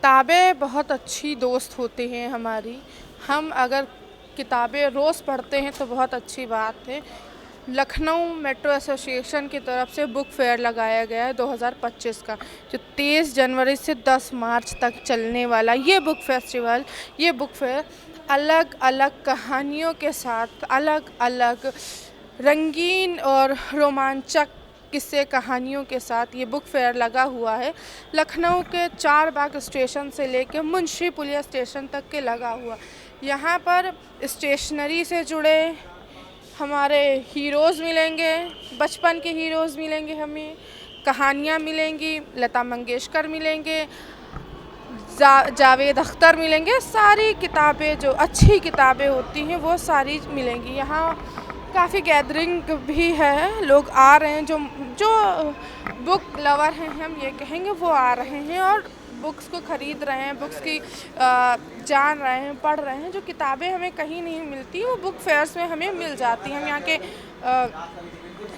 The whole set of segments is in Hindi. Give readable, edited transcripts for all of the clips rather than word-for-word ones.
किताबें बहुत अच्छी दोस्त होती हैं हमारी। हम अगर किताबें रोज़ पढ़ते हैं तो बहुत अच्छी बात है। लखनऊ मेट्रो एसोसिएशन की तरफ से बुक फेयर लगाया गया है 2025 का, जो 23 जनवरी से 10 मार्च तक चलने वाला ये बुक फेयर अलग अलग कहानियों के साथ, अलग अलग रंगीन और रोमांचक किस्से कहानियों के साथ ये बुक फेयर लगा हुआ है। लखनऊ के चार बाग स्टेशन से लेकर मुंशी पुलिया स्टेशन तक के लगा हुआ। यहाँ पर स्टेशनरी से जुड़े हमारे हीरोज़ मिलेंगे, बचपन के हीरोज़ मिलेंगे, हमें कहानियाँ मिलेंगी, लता मंगेशकर मिलेंगे, जावेद अख्तर मिलेंगे। सारी किताबें जो अच्छी किताबें होती हैं वो सारी मिलेंगी। यहाँ काफ़ी गैदरिंग भी है, लोग आ रहे हैं, जो बुक लवर हैं हम ये कहेंगे, वो आ रहे हैं और बुक्स को ख़रीद रहे हैं, बुक्स की जान रहे हैं, पढ़ रहे हैं। जो किताबें हमें कहीं नहीं मिलती वो बुक फेयर्स में हमें मिल जाती हैं। हम यहाँ के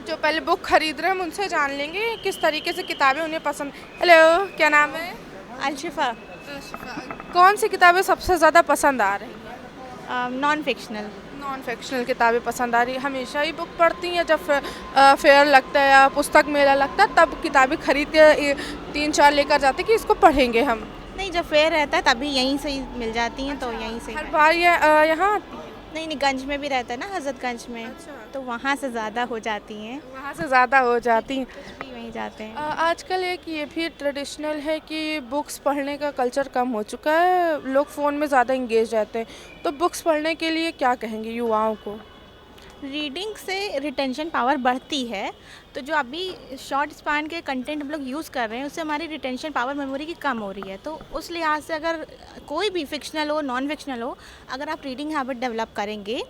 जो पहले बुक ख़रीद रहे हैं हम उनसे जान लेंगे किस तरीके से किताबें उन्हें पसंद। हेलो, क्या नाम है? अलशिफ़ा। कौन सी किताबें सबसे ज़्यादा पसंद आ रही हैं? Non fictional. नॉन फिक्शनल किताबें पसंद आ रही है। हमेशा ही बुक पढ़ती हैं, जब फेयर लगता है या पुस्तक मेला लगता है तब किताबें खरीद के 3-4 लेकर जाते कि इसको पढ़ेंगे हम? नहीं, जब फेयर रहता है तभी यहीं से ही मिल जाती हैं, तो यहीं से हर बार ये यहाँ आती हैं? नहीं, गंज में भी रहता है ना, हज़रतगंज में। तो वहाँ से ज़्यादा हो जाती हैं। वहाँ से ज़्यादा हो जाती हैं। भी वहीं जाते हैं। आजकल एक ये भी ट्रेडिशनल है कि बुक्स पढ़ने का कल्चर कम हो चुका है, लोग फ़ोन में ज़्यादा इंगेज रहते हैं। तो बुक्स पढ़ने के लिए क्या कहेंगे युवाओं को? रीडिंग से रिटेंशन पावर बढ़ती है, तो जो अभी शॉर्ट स्पान के कंटेंट हम लोग यूज़ कर रहे हैं उससे हमारी रिटेंशन पावर मेमोरी की कम हो रही है। तो उस लिहाज से अगर कोई भी फिक्शनल हो, नॉन फिक्शनल हो, अगर आप रीडिंग हैबिट डेवलप करेंगे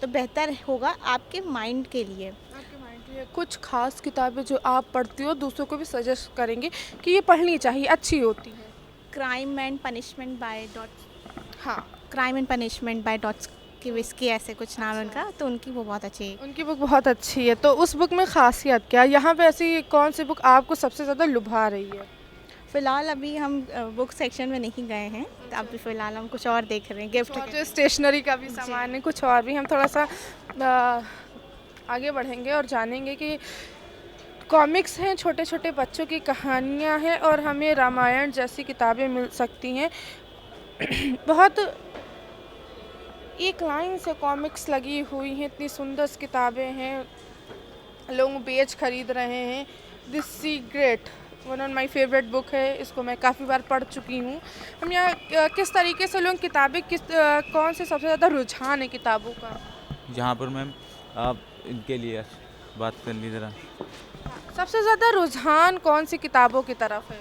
तो बेहतर होगा आपके माइंड के लिए। कुछ खास किताबें जो आप पढ़ती हो दूसरों को भी सजेस्ट करेंगे कि ये पढ़नी चाहिए, अच्छी होती है? Crime and punishment by Dostoevsky, ऐसे कुछ नाम है उनका, तो उनकी वो बहुत अच्छी है। उनकी बुक बहुत अच्छी है। तो उस बुक में खासियत क्या है? यहाँ पे ऐसी कौन सी बुक आपको सबसे ज़्यादा लुभा रही है? फ़िलहाल अभी हम बुक सेक्शन में नहीं गए हैं, तो अभी फ़िलहाल हम कुछ और देख रहे हैं, गिफ्ट और जो स्टेशनरी का भी सामान है, कुछ और भी हम थोड़ा सा आगे बढ़ेंगे और जानेंगे कि कॉमिक्स हैं, छोटे छोटे बच्चों की कहानियाँ हैं और हमें रामायण जैसी किताबें मिल सकती हैं। बहुत एक लाइन से कॉमिक्स लगी हुई हैं, इतनी सुंदर किताबें हैं, लोग बेच खरीद रहे हैं। This secret one of my favourite book है, इसको मैं काफ़ी बार पढ़ चुकी हूँ। हम यहाँ किस तरीके से लोग किताबें कौन से सबसे ज़्यादा रुझान है किताबों का? जहाँ पर मैम आप इनके लिए बात कर ली ज़रा। सबसे ज़्यादा रुझान कौन सी किताबों की तरफ है?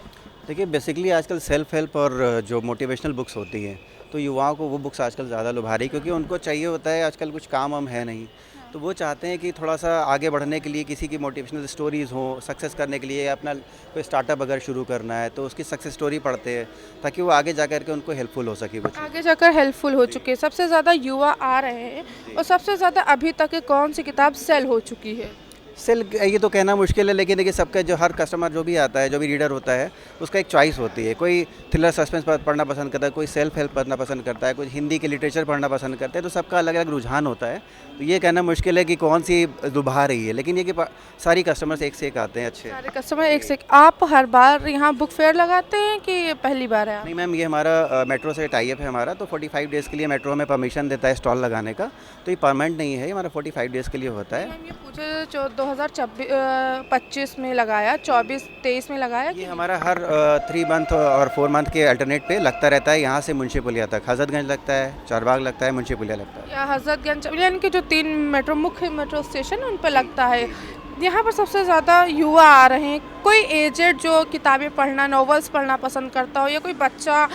देखिए, बेसिकली आजकल सेल्फ हेल्प और जो मोटिवेशनल बुक्स होती हैं, तो युवाओं को वो बुक्स आजकल ज़्यादा लुभा रही, क्योंकि उनको चाहिए होता है, आजकल कुछ काम वाम है नहीं, तो वो चाहते हैं कि थोड़ा सा आगे बढ़ने के लिए किसी की मोटिवेशनल स्टोरीज़ हो, सक्सेस करने के लिए अपना कोई स्टार्टअप अगर शुरू करना है तो उसकी सक्सेस स्टोरी पढ़ते हैं ताकि वो आगे जा कर के उनको हेल्पफुल हो सके। कुछ आगे जाकर हेल्पफुल हो चुके हैं, सबसे ज़्यादा युवा आ रहे हैं और सबसे ज़्यादा अभी तक कौन सी किताब सेल हो चुकी है? सेल ये तो कहना मुश्किल है, लेकिन देखिए सबका जो हर कस्टमर जो भी आता है, जो भी रीडर होता है, उसका एक चॉइस होती है। कोई थ्रिलर सस्पेंस पढ़ना पसंद करता है, कोई सेल्फ हेल्प पढ़ना पसंद करता है, कोई हिंदी के लिटरेचर पढ़ना पसंद करता है, तो सबका अलग अलग रुझान होता है। तो ये कहना मुश्किल है कि कौन सी लुभा रही है, लेकिन ये कि सारी कस्टमर्स एक से एक आते हैं अच्छे। सारे कस्टमर एक से आप हर बार यहाँ बुक फेयर लगाते हैं कि ये पहली बार है? नहीं मैम, ये हमारा मेट्रो से टाई अप है हमारा, तो 45 डेज़ के लिए मेट्रो में परमिशन देता है स्टॉल लगाने का, तो ये परमानेंट नहीं है, ये हमारा 45 डेज़ के लिए होता है। हम ये पूछे 2025 में लगाया, 24-23 में लगाया? ये हमारा हर 3 मंथ और 4 मंथ के अल्टरनेट पे लगता रहता है। यहाँ से मुंशी पुलिया तक, हज़रतगंज लगता है, चारबाग लगता है, मुंशी पुलिया लगता है। या हज़रतगंज यानी कि जो 3 मुख्य मेट्रो स्टेशन उन पर लगता है। यहाँ पर सबसे ज़्यादा युवा आ रहे हैं। कोई एजेड जो किताबें पढ़ना, नॉवेल्स पढ़ना पसंद करता हो, या कोई बच्चा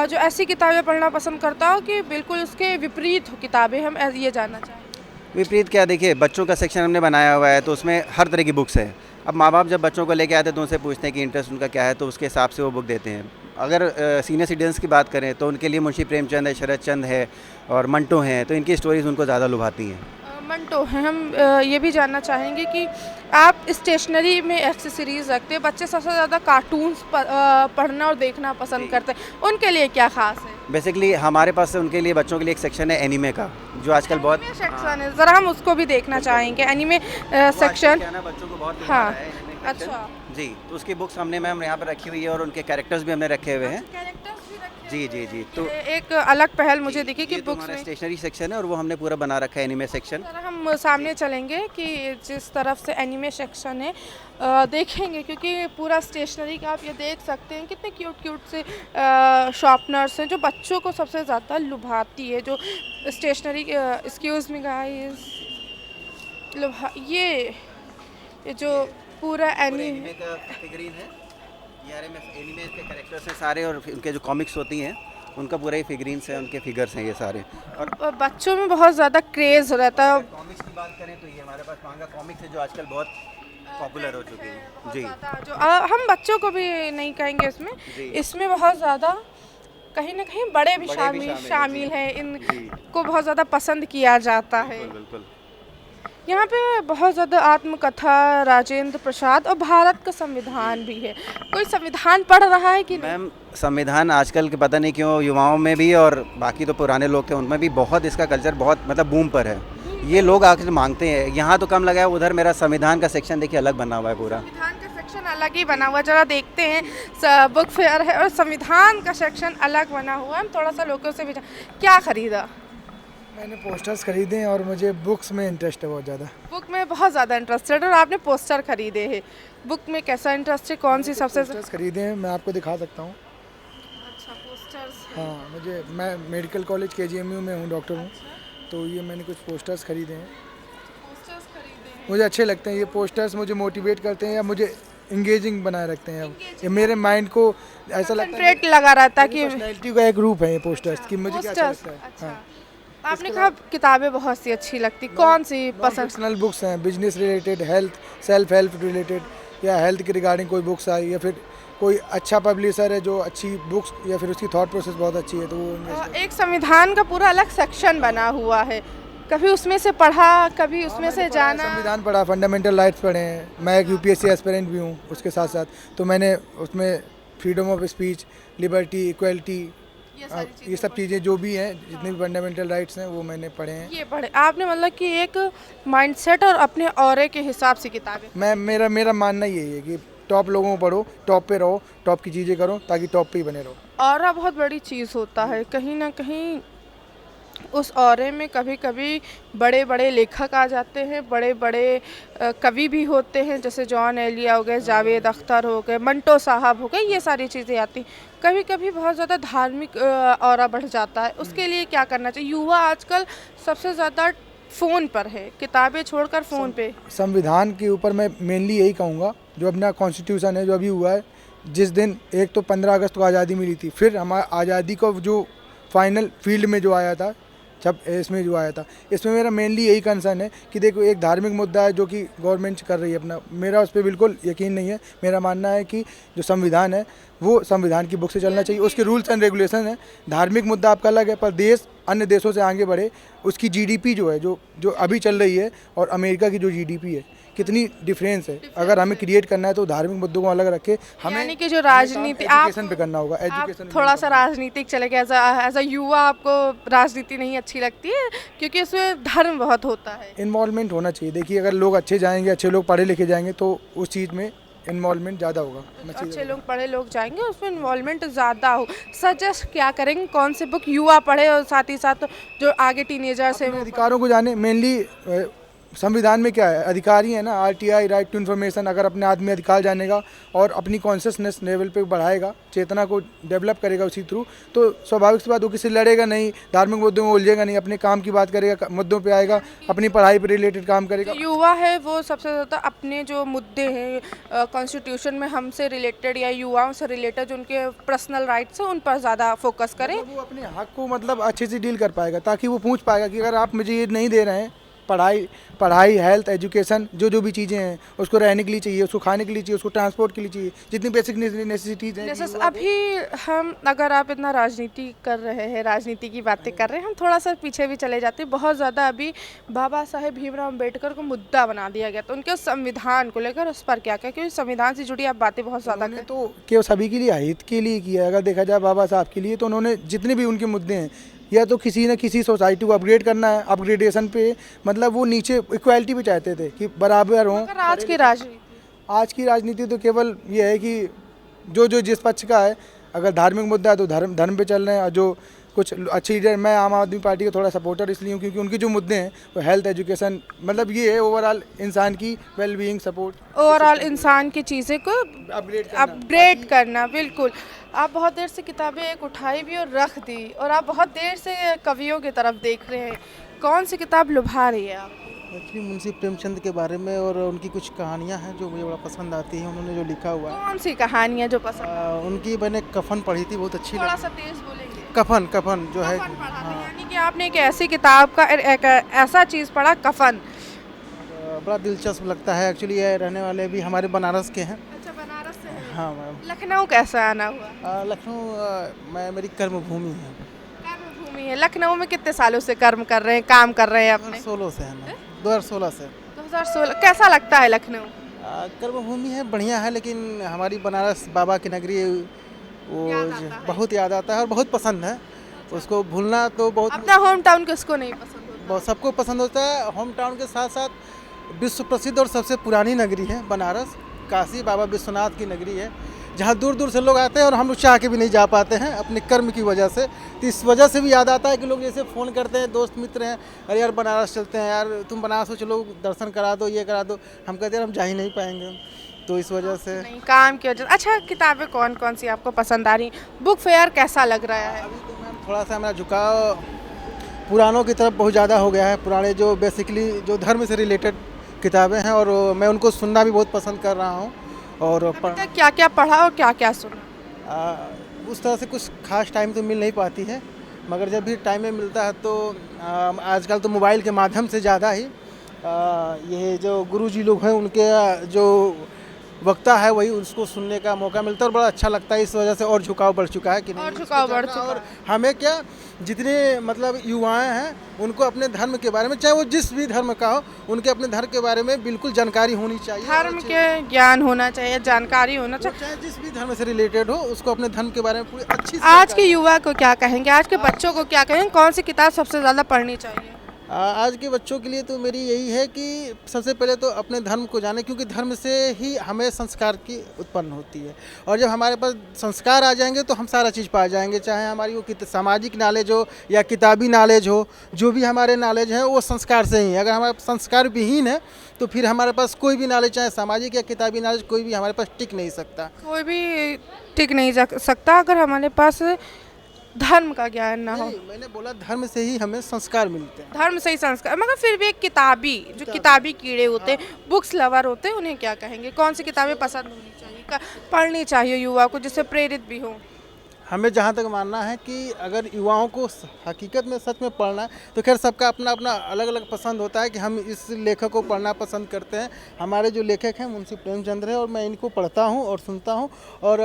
जो ऐसी किताबें पढ़ना पसंद करता हो कि बिल्कुल उसके विपरीत हो किताबें, हम ये जानना चाहें। विपरीत क्या, देखिए बच्चों का सेक्शन हमने बनाया हुआ है, तो उसमें हर तरह की बुक्स है। अब माँ बाप जब बच्चों को लेके आते हैं तो उनसे पूछते हैं कि इंटरेस्ट उनका क्या है, तो उसके हिसाब से वो बुक देते हैं। अगर सीनियर सिटीजन्स की बात करें तो उनके लिए मुंशी प्रेमचंद है, शरद चंद्र है और मंटो हैं, तो इनकी स्टोरीज़ उनको ज़्यादा लुभाती हैं। मंटो हैं। हम ये भी जानना चाहेंगे कि आप स्टेशनरी में एक्सेसरीज रखते हैं, बच्चे सबसे ज़्यादा कार्टून्स पढ़ना और देखना पसंद करते हैं, उनके लिए क्या खास है? बेसिकली हमारे पास से उनके लिए बच्चों के लिए एक सेक्शन है एनीमे का, जो आजकल बहुत एनिमे सेक्शन है, ज़रा हम उसको भी देखना चाहेंगे। Anime section. क्या ना बच्चों को बहुत हाँ, लुभाता है anime section। अच्छा। जी, तो उसकी बुक्स हमने मैम यहाँ पर रखी हुई है और उनके कैरेक्टर्स भी हमने रखे हुए हैं। कैरेक्टर्स भी रखे जी जी जी, तो ये एक अलग पहल मुझे दिखी कि ये तो बुक्स हमारा में। स्टेशनरी सेक्शन है और वो हमने पूरा बना रखा है एनीमे सेक्शन। ज़रा हम सामने चलेंगे कि जिस तरफ से एनिमे सेक्शन है देखेंगे, क्योंकि पूरा स्टेशनरी का आप ये देख सकते हैं कितने क्यूट क्यूट से शॉर्पनर्स हैं जो बच्चों को सबसे ज़्यादा लुभाती है। जो स्टेशनरी एक्सक्यूज़ मी गाइस, ये जो पूरा एनीमे का फिगरीन है, ये एनीमे के कैरेक्टर्स हैं सारे और उनके जो कॉमिक्स होती हैं उनका पूरा ही फिगरीन्स है, उनके फिगर्स हैं ये सारे। और बच्चों में बहुत ज़्यादा क्रेज़ रहता है। कॉमिक्स की बात करें तो ये हमारे पास मांगा कॉमिक्स है जो आजकल बहुत पॉपुलर हो चुकी है। जी, जो हम बच्चों को भी नहीं कहेंगे इसमें, इसमें बहुत ज़्यादा कहीं ना कहीं बड़े भी शामिल हैं, इनको बहुत ज़्यादा पसंद किया जाता है। बिल्कुल। यहाँ पे बहुत ज़्यादा आत्मकथा, राजेंद्र प्रसाद और भारत का संविधान भी है। कोई संविधान पढ़ रहा है कि नहीं? मैम संविधान आजकल के पता नहीं क्यों युवाओं में भी और बाकी तो पुराने लोग थे उनमें भी बहुत इसका कल्चर बहुत मतलब बूम पर है। ये लोग आकर मांगते हैं, यहाँ तो कम लगा है, उधर मेरा संविधान का सेक्शन देखिए अलग बना हुआ है पूरा। संविधान का सेक्शन अलग ही बना हुआ है, जरा देखते हैं। बुक फेयर है और संविधान का सेक्शन अलग बना हुआ है। हम थोड़ा सा लोगों से भी क्या खरीदा? मैंने पोस्टर्स खरीदे हैं और मुझे बुक्स में इंटरेस्ट है बहुत ज़्यादा। बुक में बहुत ज़्यादा इंटरेस्टेड और आपने पोस्टर खरीदे हैं। बुक में कैसा इंटरेस्ट है, कौन सी सबसे? पोस्टर्स खरीदे हैं, मैं आपको दिखा सकता हूँ। अच्छा, पोस्टर्स। हाँ, मैं मेडिकल कॉलेज KGMU में हूँ, डॉक्टर हूँ, तो ये मैंने कुछ पोस्टर्स खरीदे हैं। पोस्टर्स खरीदे हैं। मुझे अच्छे लगते हैं ये पोस्टर्स, मुझे मोटिवेट करते हैं या मुझे इंगेजिंग बनाए रखते हैं। ये मेरे माइंड को ऐसा लगता है कंसंट्रेट लगा रहता है कि पर्सनैलिटी का एक रूप है ये पोस्टर्स कि मुझे क्या अच्छा पोस्टर्स। लगता है। अच्छा, हाँ, आपने कहा किताबें बहुत सी अच्छी लगती, कौन सी पसंद? पर्सनल बुक्स हैं, business related, health, self help related या हेल्थ के रिगार्डिंग कोई बुक्स आई या फिर कोई अच्छा पब्लिशर है जो अच्छी बुक्स या फिर उसकी थॉट प्रोसेस बहुत अच्छी है तो वो एक संविधान का पूरा अलग सेक्शन बना हुआ है, कभी उसमें से पढ़ा, कभी उसमें से जाना। संविधान पढ़ा, फंडामेंटल राइट्स पढ़े हैं। मैं एक UPSC एस्पिरेंट भी हूँ उसके साथ साथ, तो मैंने उसमें freedom of speech, liberty, equality, ये सब चीज़ें जो भी हैं, जितने भी फंडामेंटल राइट्स हैं वो मैंने पढ़े हैं। ये पढ़े आपने, मतलब कि एक माइंडसेट और अपने ऑरे के हिसाब से किताबें। मेरा मानना यही है कि टॉप लोगों को पढ़ो, टॉप पे रहो, टॉप की चीज़ें करो ताकि टॉप पे ही बने रहो। ऑरा बहुत बड़ी चीज़ होता है, कहीं ना कहीं उस ऑरे में कभी कभी बड़े बड़े लेखक आ जाते हैं, बड़े बड़े कवि भी होते हैं, जैसे जॉन एलिया हो गए, जावेद अख्तर हो गए, मंटो साहब हो गए, ये सारी चीज़ें आती। कभी कभी बहुत ज़्यादा धार्मिक ऑरा बढ़ जाता है, उसके लिए क्या करना चाहिए? युवा आजकल सबसे ज़्यादा फ़ोन पर है, किताबें छोड़कर फ़ोन पे। संविधान के ऊपर मैं मेनली यही कहूँगा, जो अपना कॉन्स्टिट्यूशन है जो अभी हुआ है, जिस दिन एक तो 15 अगस्त को आज़ादी मिली थी, फिर हमारा आज़ादी को जो फाइनल फील्ड में जो आया था, जब इसमें जो आया था, इसमें मेरा मेनली यही कंसर्न है कि देखो एक धार्मिक मुद्दा है जो कि गवर्नमेंट कर रही है अपना, मेरा उस पर बिल्कुल यकीन नहीं है। मेरा मानना है कि जो संविधान है वो संविधान की बुक से चलना चाहिए, उसके रूल्स एंड रेगुलेशन है। धार्मिक मुद्दा आपका अलग है, पर देश अन्य देशों से आगे बढ़े, उसकी GDP जो है जो अभी चल रही है और अमेरिका की जो GDP है, कितनी डिफरेंस है। अगर हमें क्रिएट करना है तो धार्मिक मुद्दों को अलग रखे, हमें यानी कि जो राजनीति एजुकेशन पे करना होगा। आप एजुकेशन थोड़ा सा राजनीतिक चले गए, एज अ युवा आपको राजनीति नहीं अच्छी लगती है क्योंकि उसमें धर्म बहुत होता है। इन्वॉल्वमेंट होना चाहिए। देखिए अगर लोग अच्छे जाएंगे, अच्छे लोग पढ़े लिखे जाएंगे तो उस चीज़ में इन्वॉल्वमेंट ज़्यादा होगा। अच्छे लोग पढ़े लोग जाएंगे, उसमें इन्वॉल्वमेंट ज़्यादा हो। सजेस्ट क्या करेंगे, कौन सी बुक युवा पढ़े और साथ ही साथ जो आगे टीनेजर्स है अधिकारों को जाने। मेनली संविधान में क्या है, अधिकारी है ना, RTI, राइट टू इन्फॉर्मेशन। अगर अपने आदमी अधिकार जानेगा और अपनी कॉन्शियसनेस लेवल पे बढ़ाएगा, चेतना को डेवलप करेगा उसी थ्रू, तो स्वाभाविक सी बात, वो किसी लड़ेगा नहीं, धार्मिक मुद्दों में उलझेगा नहीं, अपने काम की बात करेगा, मुद्दों पे आएगा, अपनी पढ़ाई पे रिलेटेड काम करेगा। युवा है वो सबसे ज़्यादा अपने जो मुद्दे हैं कॉन्स्टिट्यूशन में हमसे रिलेटेड या युवाओं से रिलेटेड जो उनके पर्सनल राइट्स हैं उन पर ज़्यादा फोकस करें। वो अपने हक को मतलब अच्छे से डील कर पाएगा, ताकि वो पूछ पाएगा कि अगर आप मुझे ये नहीं दे रहे हैं पढ़ाई हेल्थ एजुकेशन जो भी चीज़ें हैं उसको रहने के लिए चाहिए, उसको खाने के लिए चाहिए, उसको ट्रांसपोर्ट के लिए चाहिए, जितनी बेसिक नेसेसिटीज़ हैं। जैसे अभी हम, अगर आप इतना राजनीति कर रहे हैं, राजनीति की बातें कर रहे हैं, हम थोड़ा सा पीछे भी चले जाते हैं। बहुत ज़्यादा अभी बाबा साहेब भीमराव अम्बेडकर को मुद्दा बना दिया गया, तो उनके उस संविधान को लेकर उस पर क्या क्या, क्योंकि संविधान से जुड़ी आप बातें बहुत ज़्यादा उन्होंने तो केवल सभी के लिए हित के लिए किया है। अगर देखा जाए बाबा साहब के लिए, तो उन्होंने जितने भी उनके मुद्दे हैं, या तो किसी न किसी सोसाइटी को अपग्रेड करना है, अपग्रेडेशन पे मतलब वो नीचे इक्वालिटी पे चाहते थे कि बराबर हों। मगर आज की राजनीति तो केवल ये है कि जो जिस पक्ष का है, अगर धार्मिक मुद्दा है तो धर्म पे चल रहे हैं, और जो कुछ अच्छी लीडर, मैं आम आदमी पार्टी का थोड़ा सपोर्टर इसलिए हूँ क्योंकि उनके जो मुद्दे हैं वो हेल्थ एजुकेशन, मतलब ये है ओवरऑल इंसान की वेल बीइंग सपोर्ट, ओवरऑल इंसान की चीज़ें को अपग्रेड करना। बिल्कुल, आप बहुत देर से किताबें एक उठाई भी और रख दी, और आप बहुत देर से कवियों की तरफ देख रहे हैं। कौन सी किताब लुभा रही है आप? एक्चुअली मुंशी प्रेमचंद के बारे में और उनकी कुछ कहानियाँ हैं जो मुझे बड़ा पसंद आती हैं, उन्होंने जो लिखा हुआ है। कौन सी कहानियाँ जो पसंद? उनकी मैंने कफन पढ़ी थी, बहुत अच्छी थोड़ा लगी। सा तेज बोलेंगे। कफन जो है, कफन पढ़ा था, यानी कि आपने एक ऐसी किताब का एक ऐसा चीज़ पढ़ा, कफन। बड़ा दिलचस्प लगता है। एक्चुअली ये रहने वाले भी हमारे बनारस के हैं। अच्छा, बनारस से है। हाँ मैम। लखनऊ कैसा आना हुआ? लखनऊ मेरी कर्मभूमि है। कर्मभूमि है। लखनऊ में कितने सालों से कर्म कर रहे हैं, काम कर रहे हैं अपने? 2016 से है मैम, 2016 से। 2016। कैसा लगता है लखनऊ? कर्मभूमि है, बढ़िया है, लेकिन हमारी बनारस बाबा की नगरी वो बहुत याद आता है और बहुत पसंद है। उसको भूलना तो बहुत, अपना होम टाउन किसको नहीं पसंद होता? बहुत सबको पसंद होता है। होम टाउन के साथ साथ विश्व प्रसिद्ध और सबसे पुरानी नगरी है बनारस, काशी बाबा विश्वनाथ की नगरी है, जहाँ दूर दूर से लोग आते हैं और हम लोग चाह के भी नहीं जा पाते हैं अपने कर्म की वजह से। तो इस वजह से भी याद आता है कि लोग जैसे फ़ोन करते हैं, दोस्त मित्र हैं, अरे यार बनारस चलते हैं यार, तुम बनारस हो, चलो दर्शन करा दो, ये करा दो। हम कहते हैं हम जा ही नहीं पाएंगे, तो इस वजह से। नहीं, काम की वजह। अच्छा, किताबें कौन कौन सी आपको पसंद आ रही? बुक फेयर कैसा लग रहा है? अभी तो मैम थोड़ा सा मेरा झुकाव पुरानों की तरफ बहुत ज़्यादा हो गया है। पुराने जो बेसिकली जो धर्म से रिलेटेड किताबें हैं, और मैं उनको सुनना भी बहुत पसंद कर रहा हूँ। और क्या क्या पढ़ा और क्या क्या सुना? उस तरह से कुछ खास टाइम तो मिल नहीं पाती है, मगर जब भी टाइम में मिलता है तो आजकल तो मोबाइल के माध्यम से ज़्यादा ही ये जो गुरुजी लोग हैं उनके जो वक्ता है वही उसको सुनने का मौका मिलता है और बड़ा अच्छा लगता है। इस वजह से और झुकाव बढ़ चुका है कि नहीं, और झुकाव बढ़ चुका और है। हमें क्या, जितने मतलब युवाएं हैं उनको अपने धर्म के बारे में, चाहे वो जिस भी धर्म का हो, उनके अपने धर्म के बारे में बिल्कुल जानकारी होनी चाहिए। धर्म के ज्ञान होना चाहिए, जानकारी होना चाहिए। चाहे जिस भी धर्म से रिलेटेड हो, उसको अपने धर्म के बारे में पूरी अच्छी से आज के युवा को क्या कहेंगे, आज के बच्चों को क्या कहेंगे, कौन सी किताब सबसे ज़्यादा पढ़नी चाहिए? आज के बच्चों के लिए तो मेरी यही है कि सबसे पहले तो अपने धर्म को जाने, क्योंकि धर्म से ही हमें संस्कार की उत्पन्न होती है, और जब हमारे पास संस्कार आ जाएंगे तो हम सारा चीज़ पा जाएंगे, चाहे हमारी वो सामाजिक नॉलेज हो या किताबी नॉलेज हो, जो भी हमारे नॉलेज है वो संस्कार से ही है। अगर हमारे संस्कार विहीन है तो फिर हमारे पास कोई भी नॉलेज, चाहे सामाजिक या किताबी नॉलेज, कोई भी हमारे पास टिक नहीं सकता। कोई भी टिक नहीं सकता अगर हमारे पास धर्म का ज्ञान ना हो। नहीं, मैंने बोला धर्म से ही हमें संस्कार मिलते हैं। धर्म से ही संस्कार, मगर फिर भी एक किताबी कीड़े होते हैं, बुक्स लवर होते हैं, उन्हें क्या कहेंगे, कौन सी किताबें पसंद होनी चाहिए, पढ़नी चाहिए युवा को, जिससे प्रेरित भी हो? हमें जहाँ तक मानना है कि अगर युवाओं को हकीकत में सच में पढ़ना है तो खैर सबका अपना अपना अलग अलग पसंद होता है कि हम इस लेखक को पढ़ना पसंद करते हैं। हमारे जो लेखक हैं मुंशी प्रेमचंद हैं, और मैं इनको पढ़ता हूँ और सुनता हूँ, और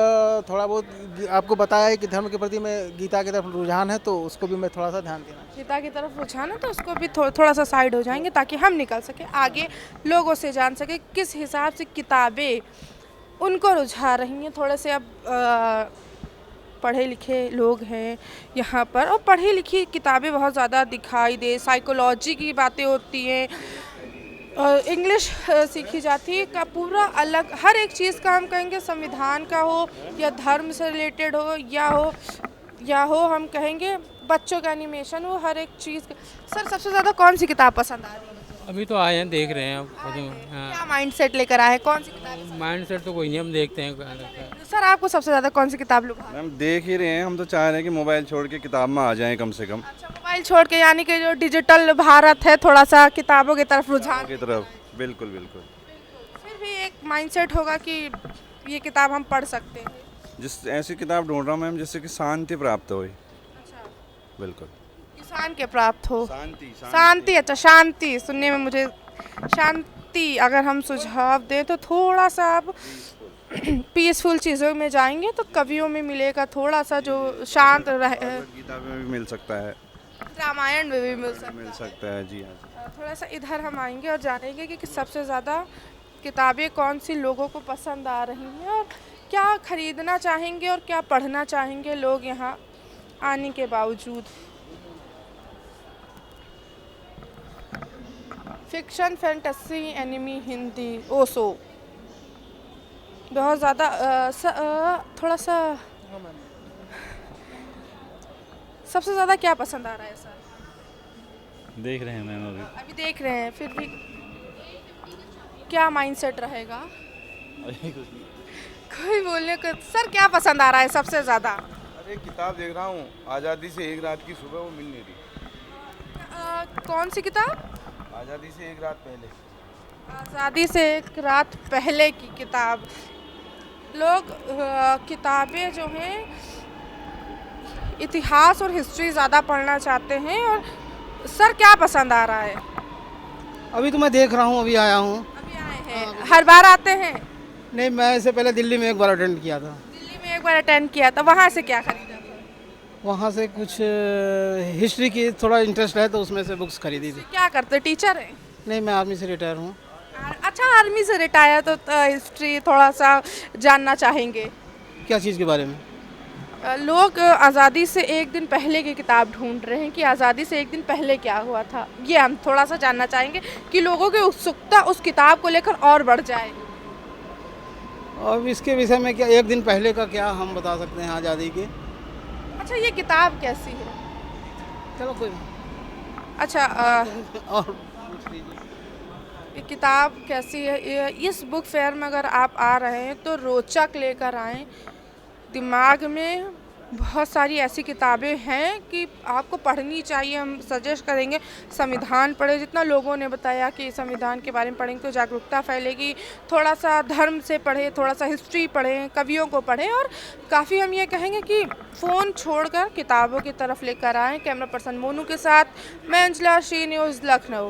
थोड़ा बहुत आपको बताया है कि धर्म के प्रति मैं गीता की तरफ रुझान है, तो उसको भी मैं थोड़ा सा ध्यान देना। गीता की तरफ रुझान है तो उसको भी थोड़ा सा साइड हो जाएंगे, ताकि हम निकल सके आगे, लोगों से जान सके किस हिसाब से किताबें उनको रुझा रही हैं। थोड़े से अब पढ़े लिखे लोग हैं यहाँ पर, और पढ़ी लिखी किताबें बहुत ज़्यादा दिखाई दे, साइकोलॉजी की बातें होती हैं, इंग्लिश सीखी जाती है, का पूरा अलग हर एक चीज़ का, हम कहेंगे संविधान का हो या धर्म से रिलेटेड हो या हो हम कहेंगे बच्चों का एनिमेशन हो, हर एक चीज़। सर, सबसे ज़्यादा कौन सी किताब पसंद आ रही है? अभी तो आए हैं, देख रहे हैं अब। हाँ, क्या माइंडसेट लेकर आए हैं, कौन सी किताब? माइंड सेट तो कोई नहीं, हम देखते हैं। सर, आपको सबसे ज़्यादा कौन सी किताब लुभा? मैम देख ही रहे हैं, हम तो चाह रहे हैं कि मोबाइल छोड़ के किताब में आ जाएं कम से कम। अच्छा, मोबाइल छोड़ के, यानी कि जो डिजिटल भारत है, थोड़ा सा किताबों की तरफ रुझान की तरफ, बिल्कुल बिल्कुल। फिर भी एक माइंडसेट होगा कि ये किताब हम पढ़ सकते हैं। जिस ऐसी किताब ढूंढ रहा हूँ मैम जिससे कि शांति प्राप्त हो। बिल्कुल। किसान के प्राप्त हो। शांति शांति, अच्छा शांति सुनने में मुझे शांति अगर हम सुझाव दें तो थोड़ा सा आप पीसफुल चीज़ों में जाएंगे तो कवियों में मिलेगा थोड़ा सा जो शांत रहे। गीता में भी मिल सकता है, रामायण में भी मिल मिल सकता सकता है जी हाँ जी। है। थोड़ा सा इधर हम आएंगे और जानेंगे कि सबसे ज़्यादा किताबें कौन सी लोगों को पसंद आ रही हैं और क्या खरीदना चाहेंगे और क्या पढ़ना चाहेंगे लोग यहाँ आने के बावजूद। Fiction, fantasy, enemy, Hindi, Osho बहुत ज़्यादा थोड़ा सा सबसे ज़्यादा क्या पसंद आ रहा है सर? देख रहे हैं मैम अभी। अभी देख रहे हैं फिर भी क्या माइंडसेट रहेगा? कोई बोलने को सर क्या पसंद आ रहा है सबसे ज़्यादा? अरे किताब देख रहा हूँ, आज़ादी से एक रात की सुबह, वो मिल नहीं रही। कौन सी किताब? आज़ादी से एक रात पहले। आज़ादी से एक रात पहले की किताब। लोग किताबें जो हैं इतिहास और हिस्ट्री ज़्यादा पढ़ना चाहते हैं और सर क्या पसंद आ रहा है? अभी तो मैं देख रहा हूँ, अभी आया हूँ। अभी आए हैं, हर बार आते हैं? नहीं, मैं इससे पहले दिल्ली में एक बार अटेंड किया था। दिल्ली में एक बार अटेंड किया था, वहाँ से क्या खरीदा था? वहाँ से कुछ हिस्ट्री की थोड़ा इंटरेस्ट है तो उसमें से बुक्स खरीदी थी। क्या करते, टीचर हैं? नहीं, मैं आर्मी से रिटायर हूँ। अच्छा, आर्मी से रिटायर तो हिस्ट्री थोड़ा सा जानना चाहेंगे। क्या चीज़ के बारे में? लोग आज़ादी से एक दिन पहले की किताब ढूंढ रहे हैं कि आज़ादी से एक दिन पहले क्या हुआ था, ये हम थोड़ा सा जानना चाहेंगे कि लोगों की उत्सुकता उस किताब को लेकर और बढ़ जाए। और इसके विषय में क्या एक दिन पहले का क्या हम बता सकते हैं आज़ादी के? अच्छा, ये किताब कैसी है? चलो कोई अच्छा और ये किताब कैसी है? इस बुक फेयर में अगर आप आ रहे हैं तो रोचक लेकर आएँ। दिमाग में बहुत सारी ऐसी किताबें हैं कि आपको पढ़नी चाहिए। हम सजेस्ट करेंगे संविधान पढ़ें, जितना लोगों ने बताया कि संविधान के बारे में पढ़ेंगे तो जागरूकता फैलेगी। थोड़ा सा धर्म से पढ़ें, थोड़ा सा हिस्ट्री पढ़ें, कवियों को पढ़ें और काफ़ी हम ये कहेंगे कि फ़ोन छोड़कर किताबों की तरफ लेकर आएँ। कैमरा पर्सन मोनू के साथ मैं अंजला, शी न्यूज़, लखनऊ।